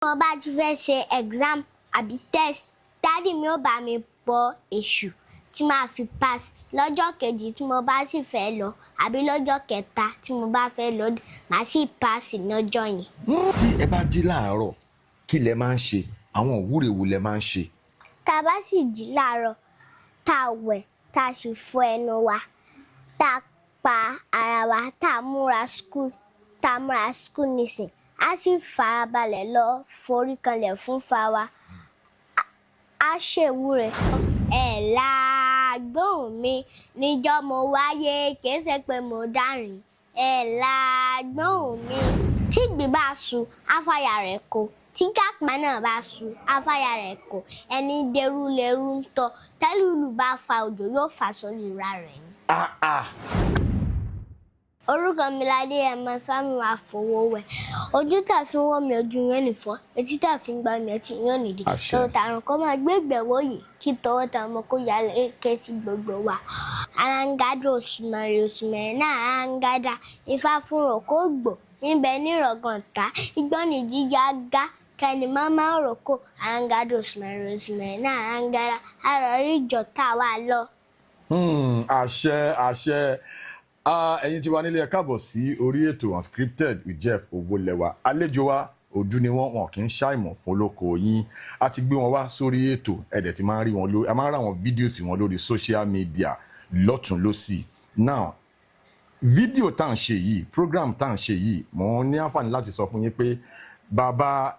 Mo bá ti fẹ́ ṣe exam àbí test, daddy mi ó bá mi bọ èṣù tí màá fi pass lọ́jọ́ kejì tí mo bá sì fẹ́ lọ àbí lọ́jọ́ kẹta tí mo bá fẹ́ lọ màá sì pass lọ́jọ́ yẹn. Tí ẹ bá jí láàárọ̀ kí lẹ máa ń ṣe? Àwọn ìwúre wo lẹ máa ń ṣe? Tá a bá sì jí láàárọ̀ tá a wẹ̀ tá a sì fọ ẹnu wa tá a pa ara wa tá a múra school nísìn a sì farabalẹ̀ lọ forí kanlẹ̀ fún fa wa a ṣèwúre. Ẹ̀la gbóhùn mi níjọ́ mo wáyé kìí ṣe pé mo dárìn. Ẹ̀la gbóhùn mi. Tí ìgbín bá ṣu afáyà rẹ̀ kó, tí kápá náà bá ṣu afáyà rẹ̀ kó, ẹni dẹrú lẹrú ń tọ́, tẹ́lúlù bá fa òjò yóò fà sórí ra rẹ̀ ni. Orúkọ mi l'Adéyẹmọ Ifamuyiwa. Ojú tá fi ń wọ́ mi ojú yẹn nìfọ́, etí tá fi ń gbá mi etí yẹn nìdí. Tàrùn kó máa gbé ìgbẹ̀wò yìí kí tọwọ́ ta ọmọ kó yá ké sí gbogbo wa. Arangada òṣùmàrè náà arangada ifá fún òkó gbò níbẹ̀ nírọ̀gàntá igbọ́n ní jíjá gá kẹ́ni máma òròkó arangada òṣùmàrè náà arangada àròrí ìjọ tá a wà lọ. Àṣẹ. Ẹ̀yin tí wà nílé ẹ káàbọ̀ sí orí ètò Unscripted with Jeff Owolewa. Àlejò wa ojú ni wọn kì í ṣàìmọ̀ fún olóko yín. A ti gbé wọn wá sórí ètò ẹ̀dẹ̀ tí máa ń rí wọn lórí, a máa ń rà wọn fídíòsì wọn lórí social media lọ́tún lọ́sì. Now fídíò tá à ń ṣe yìí, program tá à ń ṣe yìí, mo ní àǹfààní láti sọ fún yín pé bàbá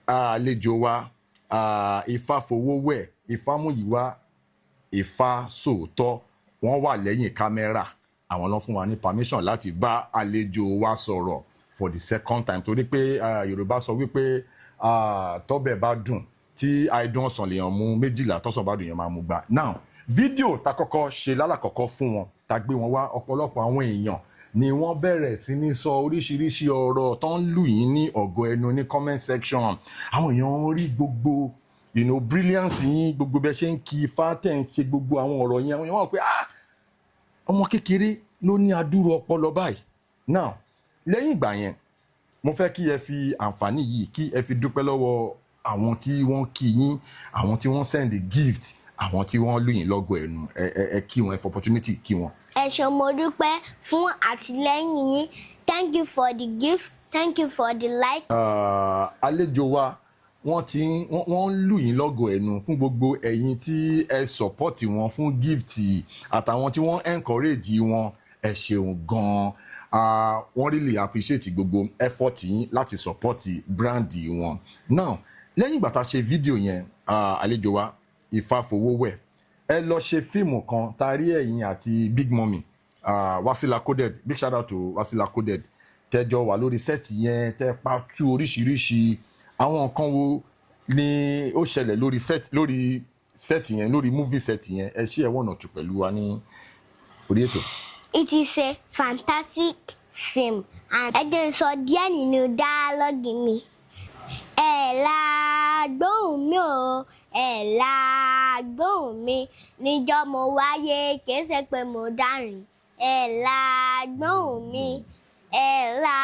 àlejò wa IFAFOWOWE Ifamuyiwa Ifasòótọ́ wọ́n wà lẹ́yìn kámẹ́rà. Àwọn ló fún wa ní permission láti bá àlejò wa sọ̀rọ̀ for the second time torí pé Yorùbá sọ wípé tọ́bẹ̀ bá dùn tí àìdùn ọ̀sán lèèyàn mú 12 tọ́sán bá dùn yẹn máa mú gbà. Now fídíò ta kọ́kọ́ ṣe lálàkọ́kọ́ fún wọn ta gbé wọn wá, ọ̀pọ̀lọpọ̀ àwọn èèyàn ni wọ́n bẹ̀rẹ̀ sí ní sọ oríṣiríṣi ọ̀rọ̀ tó ń lù yín ní ọ̀gọ̀ ẹnu ní comment section. Àwọn èèyàn rí gbogbo brilliance yín, gbogbo bẹ́ẹ̀ ṣe ń kí ifá tẹ̀ ń ṣe gbogbo àwọn ọ̀rọ̀ yẹn. Àwọn èèyàn wọ́n pé ọmọ kékeré ló ní adúrú ọpọlọ báyìí. Now lẹ́yìn ìgbà yẹn mo fẹ́ kí ẹ fi àǹfààní yìí kí ẹ fi dúpẹ́ lọ́wọ́ àwọn tí wọ́n kí yín, àwọn tí wọ́n send a gift, àwọn tí wọ́n lù yín lọ́gọ̀ ẹnu. Ẹ kí wọn, ẹ for opportunity kí wọn. Ẹ ṣé mo dúpẹ́ fún àtìlẹ́yìn yín. Thank you for the gift. Thank you for the like. Àlejò wa wọ́n lù yín lọ́gọ̀ ẹnu fún gbogbo ẹ̀yin tí ẹ support wọn fún gift àtàwọn tí wọ́n encourage wọn. Ẹ ṣeun gan-an. Wọ́n really appreciate gbogbo effort yín láti support brand wọn. Now lẹ́yìn ìgbà tá a ṣe fídíò yẹn, àlejò wa IFAFOWOWE ẹ lọ ṣe fíìmù kan tá a rí ẹ̀yin àti Big Mummy Wasila Coded. Big shout out to Wasila Coded. Tẹ́jọ wà lórí set yẹn tẹ́ pa tú oríṣiríṣi àwọn nǹkan wo ni ó ṣẹlẹ̀ lórí set yẹn, lórí movie set yẹn. Ẹ ṣe ẹ̀wọ̀n ọ̀tún pẹ̀lú wa ní orí ètò. It is a fantastic film and ẹ jẹ́ n sọ díẹ̀ nínú dialogue mi. Ẹ̀la gbóhùn mi o, ẹ̀la gbóhùn mi níjọ́ mo wáyé kìí ṣe pé mo dárìn. Ẹ̀la gbóhùn mi, ẹ̀la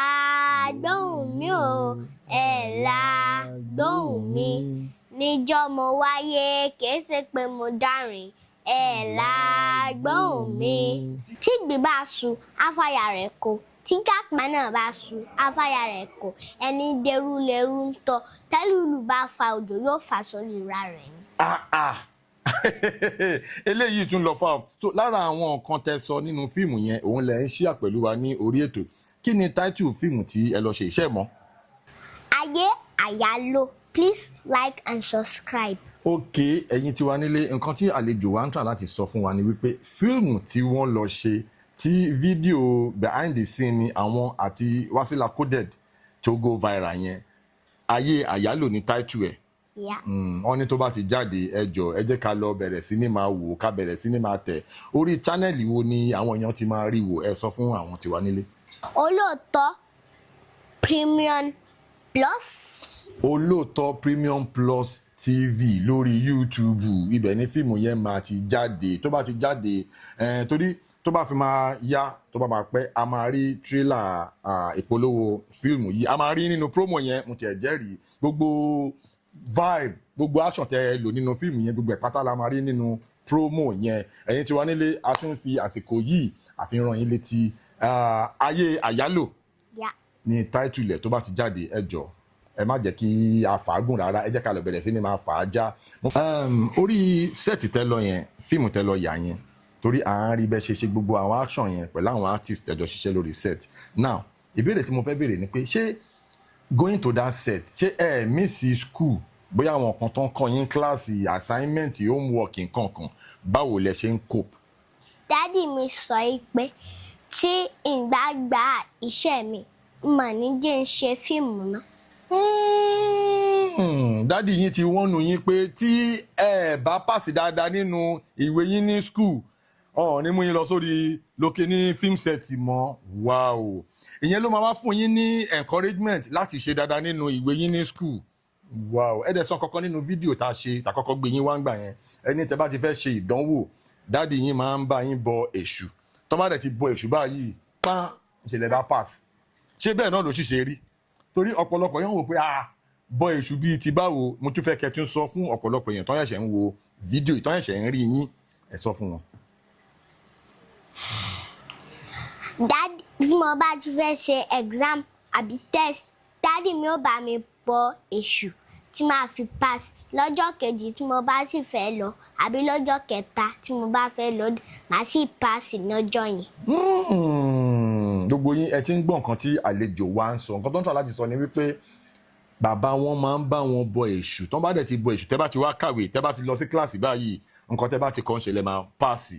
gbóhùn mi o, ẹ̀la gbóhùn mi níjọ́ mo wáyé kìí ṣe pé mo dárìn. Ẹ̀la gbóhùn mi. Tí ìgbín bá ṣu afáyà rẹ̀ kó, tí kápá náà bá ṣu afáyà rẹ̀ kó, ẹni dẹrú lẹrú ń tọ́, tẹ́lúlù bá fa òjò yóò fà sórí ra rẹ̀ ni. Eléyìí tún lọ fà. So lára àwọn nǹkan tẹ́ sọ nínú fíìmù yẹn òun lẹ ń ṣíà pẹ̀lú wa ní orí ètò. Kí ni title fíìmù tí ẹ lọ ṣe iṣẹ́ mọ́? Ayé àyálò. Please like and subscribe. Okay, ẹ̀yin tí wà nílé, nǹkan tí àlejò wa ń tà láti sọ fún wa ni wípé fíìmù tí wọ́n lọ ṣe tí fídíò behind the scene ni àwọn àti Wasila Coded tó go viral yẹn, ayé àyálò ní title ẹ̀. Wọ́n ní tó bá ti jáde ẹ jọ̀ọ́ ẹ jẹ́ ká lọ bẹ̀rẹ̀ sí ní máa wò, ká bẹ̀rẹ̀ sí ní máa tẹ̀. Orí channel wo ni àwọn èèyàn ti máa rí wò? Ẹ sọ fún àwọn tí wà nílé. Olóòótọ́ Premium Plus. Olóòótọ́ Premium Plus TV lórí YouTube. Ibẹ̀ ni fíìmù yẹn máa ti jáde. Tó bá ti jáde torí tó bá fi máa yá tó bá máa pẹ́ a máa rí tírélà ìpolówó fíìmù yìí a máa rí nínú promo yẹn mo tiẹ̀ jẹ́rìí gbogbo vibe gbogbo action tẹ́ lò nínú fíìmù yẹn gbogbo ẹ̀ pátá la máa rí nínú promo yẹn ẹ̀yin tí wà nílé a tún fi àsìkò yìí àfihàn yín létí ayé àyálò ní táìtù ilẹ̀ tó bá ti jáde ẹ jọ̀ọ́ ẹ má jẹ́ kí a fàágùn rárá ẹ jẹ́ ká lọ bẹ̀rẹ̀ sí ni máa fà á já orí sẹ́ẹ̀tì tẹ́ lọ yẹn fíìmù tẹ́ lọ yà yẹn torí à ń rí bẹ́ẹ̀ ṣe gbogbo àwọn action yẹn pẹ̀lú àwọn artist tẹ́jọ ṣiṣẹ́ lórí set now ìbéèrè tí mo fẹ́ béèrè ni pé ṣé going to that set ṣé ẹ miss school bóyá àwọn kan tó ń kọ́ yín kíláàsì assignment homework nǹkan kan báwo lẹ ṣe ń cope. dádì mi sọ pé tí ìgbà gba iṣẹ́ mi mà ní jẹ́ ń ṣe fíìmù náà. dádì yín ti wọ́nù yín pé tí ẹ bá pàṣẹ dáadáa nínú ìwé yín ní school ní mú yín lọ sórí lókè ní film set mọ́ wow ìyẹn ló máa wá fún yín ní encouragement láti ṣe dáadáa nínú ìwé yín ní school wow ẹ dẹ̀ sọ kankan nínú fídíò tá a ṣe tá a kọ́kọ́ gbé yín wá ń gbà yẹn ẹni tẹ́ bá ti fẹ́ ṣe ìdánwò dádì yín máa ń bá yín bọ èṣù tó bá dẹ̀ ti bọ èṣù báyìí pán ìṣẹ̀lẹ̀ bá pass ṣé bẹ́ẹ̀ náà ló sì ṣe rí torí ọ̀pọ̀lọpọ̀ yẹn wò pé bọ èṣù bíi ti báwo mo tún fẹ́ kẹ́ tún sọ fún ọ̀pọ̀lọpọ̀ yẹn tó yẹn ṣẹ̀ ń wo fídíò tó yẹn ṣẹ̀ ń rí yín ẹ sọ fún wọn. dádì tí mo bá ti fẹ́ ṣe exam àbí test dádì mi ò bá mi bọ èṣù tí máa fi pass lọ́jọ́ kejì tí mo bá sì fẹ́ lọ àbí lọ́jọ́ kẹta tí mo bá fẹ́ lọ màá sì pass lọ́jọ́ yẹn. gbogbo yín ẹ ti ń gbọ́ nǹkan tí àlejò wa ń sọ nǹkan tó ń tọ́ láti sọ ni wípé bàbá wọn máa ń bá wọn bọ èṣù tó bá dẹ̀ ti bọ èṣù tẹ́ bá ti wá kàwé tẹ́ bá ti lọ sí kíláàsì báyìí nǹkan tẹ́ bá ti kàn ṣe lẹ́ máa páàsì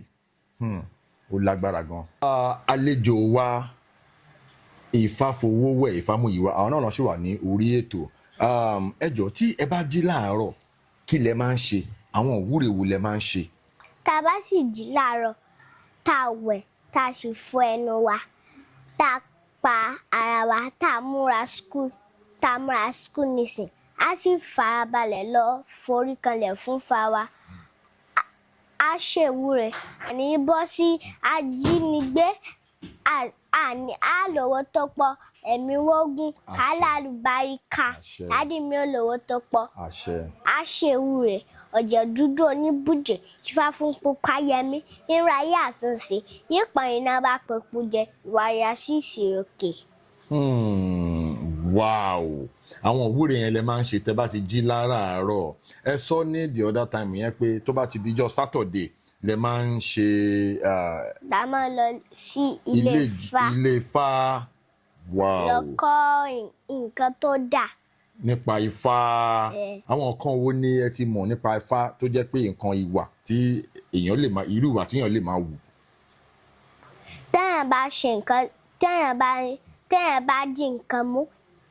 ó lágbára gan. àlejò wa IFAFOWOWE Ifamuyiwa àwọn náà ṣì wà ní orí ètò ẹ jọ̀ọ́ tí ẹ bá jí láàárọ̀ kí lẹ máa ń ṣe àwọn òwúrè wo lẹ máa ń ṣe. tá a bá sì jí láàárọ̀ tá a wẹ̀ tá a sì fọ ẹnu wa tá a pa ara wa tá a múra school nísìn a sì farabalẹ̀ lọ forí kanlẹ̀ fún fa wa a ṣèwúre àní bọ́ sí ajínigbé a lówó tó pọ̀ ẹ̀mí wógún alálùbáríkà dádì mi ò lówó tó pọ̀ a ṣèwúre ọ̀jẹ̀ dúdú oníbùjẹ Ifá fún pupa yẹmí nínú ayé àtúnṣe yípo iná bá pẹ̀pù jẹ ìwà rẹ̀ sí ìsìròkè. wow àwọn òwúrè yẹn lẹ máa ń ṣe tẹ́ bá ti jí láràárọ̀ ẹ sọ ní the other time yẹn pé tó bá ti dijọ́ Saturday lẹ máa ń ṣe. dá máa lọ sí ilé Ifá wow lọ kọ́ nǹkan tó dà. nípa Ifá àwọn nǹkan wo ni ẹ ti mọ̀ nípa Ifá tó jẹ́ pé nǹkan ìwà tí èèyàn lè máa irú ìwà tí èèyàn lè máa wù. téèyàn bá ṣe nǹkan téèyàn bá jí nǹkan mú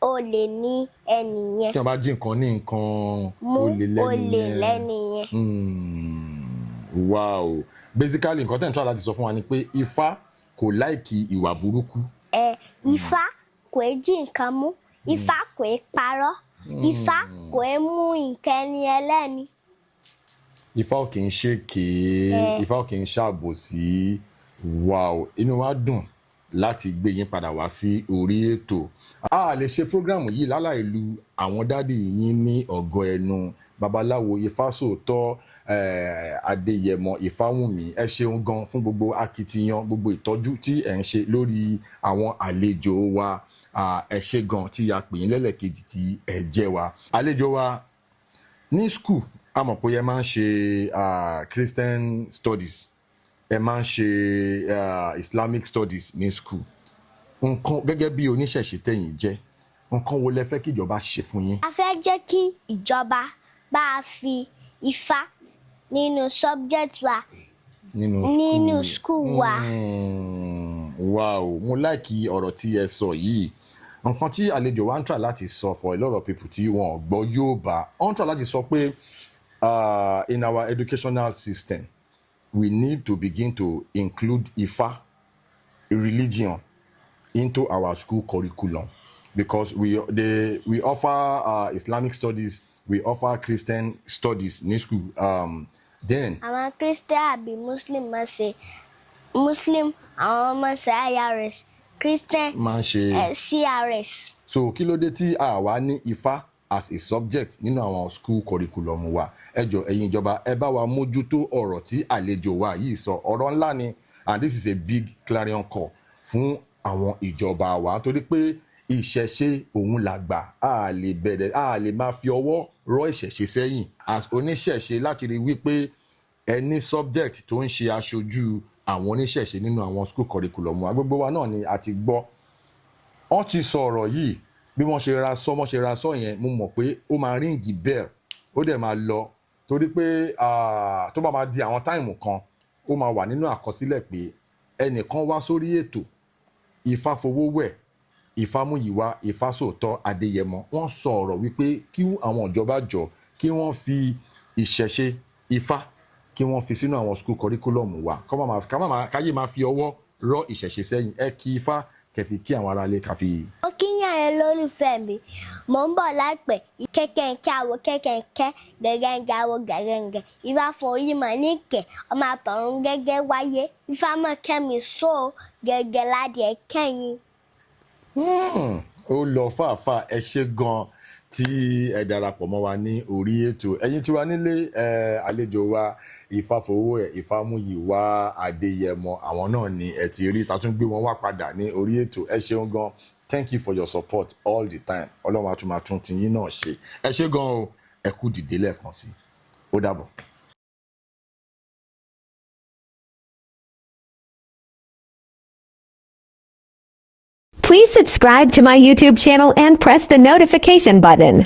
olè ní ẹni yẹn. téèyàn bá jí nǹkan ní nǹkan olè lẹ́ni yẹn. wow basically nǹkan tẹ̀ ń tọ́ láti sọ fún wa ni pé Ifá kò láìkì ìwà burúkú. Ifá kò jí nǹkan mú Ifá kò parọ́ Ifá kò mú nǹkan ẹni ẹlẹ́ni. Ifá ò kì í ṣèké Ifá ò kì í ṣàbòsí wow inú wa dùn láti gbé yín padà wá sí orí ètò. a lè ṣe prógrámù yìí láláì lu àwọn dádì yín ní ọ̀gọ́ ẹnu babaláwo Ifásòótọ́ Adéyẹmọ Ìfáwùnmí ẹ ṣeun gan fún gbogbo akitiyan gbogbo ìtọ́jú tí ẹ ń ṣe lórí àwọn àlejò wa ẹ ṣe gan tí a pè yín lẹ́lẹ̀kejì tí ẹ jẹ́ wa. àlejò wa ní school a mọ̀ pé ẹ máa ń ṣe Christian studies ẹ máa ń ṣe Islamic studies ní school nǹkan gẹ́gẹ́ bí oníṣẹ̀ṣe tẹ̀yin jẹ́ nǹkan wo lẹ fẹ́ kí ìjọba ṣe fún yín. a fẹ́ jẹ́ kí ìjọba bá a fi Ifá nínú subject wa nínú school wa. wow mo láìkí ọ̀rọ̀ tí ẹ sọ yìí nǹkan tí àlejò wa ń try láti sọ for a lot of people tí wọn gbọ́ Yorùbá wọ́n ń try láti sọ pé in our educational system we need to begin to include Ifá religion into our school curriculum because we offer Islamic studies we offer Christian studies ní school then. àwọn Christian àbí Muslim máa ṣe Muslim àwọn ọmọ ṣe IRS, Christian máa ń ṣe CRS. so kí ló dé tí a wá ní Ifá as a subject nínú àwọn school curriculum wa? Ẹ jọ̀ọ́ ẹ̀yin ìjọba ẹ bá wa mójútó ọ̀rọ̀ tí àlejò wa yìí sọ, ọ̀rọ̀ ńlá ni, and this is a big clarion call fún àwọn ìjọba wa torí pé ìṣẹ̀ṣe òun làgbà, a lè máa fi ọwọ́ rọ́ ìṣẹ̀ṣe sẹ́yìn as oníṣẹ̀ṣe láti rí wípé ẹni subject tó ń ṣe aṣojú àwọn oníṣẹ̀ṣe nínú àwọn school curriculum wa. Gbogbo wa náà ni a ti gbọ́. Wọ́n ti sọ ọ̀rọ̀ yìí bí wọ́n ṣe ra sọ yẹn, mo mọ̀ pé ó máa ríǹgì bell, ó dẹ̀ máa lọ torí pé tó bá máa di àwọn táìmù kan ó máa wà nínú àkọsílẹ̀ pé ẹnìkan wá sórí ètò IFAFOWOWE Ifamuyiwa Ifasòótọ́ ADEYEMO, wọ́n sọ ọ̀rọ̀ wípé kí àwọn ìjọba jọ kí wọ́n fi ìṣẹ̀ṣe Ifá kí wọ́n fi sínú àwọn school curriculum wa, káyé máa fi ọwọ́ rọ́ ìṣẹ̀ṣe sẹ́yìn. Ẹ kí Ifá kẹfì kí àwọn aráalé káfí. Ó kíyàn ẹ lólùfẹ́ mi, mò ń bọ̀ láìpẹ́. Kẹ̀kẹ́ àwọ̀ kẹ̀kẹ́ gẹ̀gẹ́gẹ́ àwọ̀ gẹ̀gẹ́gẹ́. Ifá forí mọ̀ níkẹ̀, ọmọ àtọ̀run gẹ́gẹ́ wáyé. Ifá mọ̀ kẹ́mi só gẹ́gẹ́ ládìẹ kẹ́yìn. Ó lọ fàáfàá. Ẹ ṣé gan tí ẹ darapọ̀ mọ́ wa ní orí ètò. Ẹ̀yin tí wà nílé àlejò wa IFAFOWOWE Ifamuyiwa ADEYEMO, àwọn náà ni ẹ ti rí, ta tún gbé wọn wá padà ní orí ètò. Ẹ ṣeun gan, thank you for your support all the time. Ọlọ́run á tún ti yín náà ṣe. Ẹ ṣé gan o, ẹ kú dìde lẹ́ẹ̀kan sí. Ó dàbọ̀. Please subscribe to my YouTube channel and press the notification button.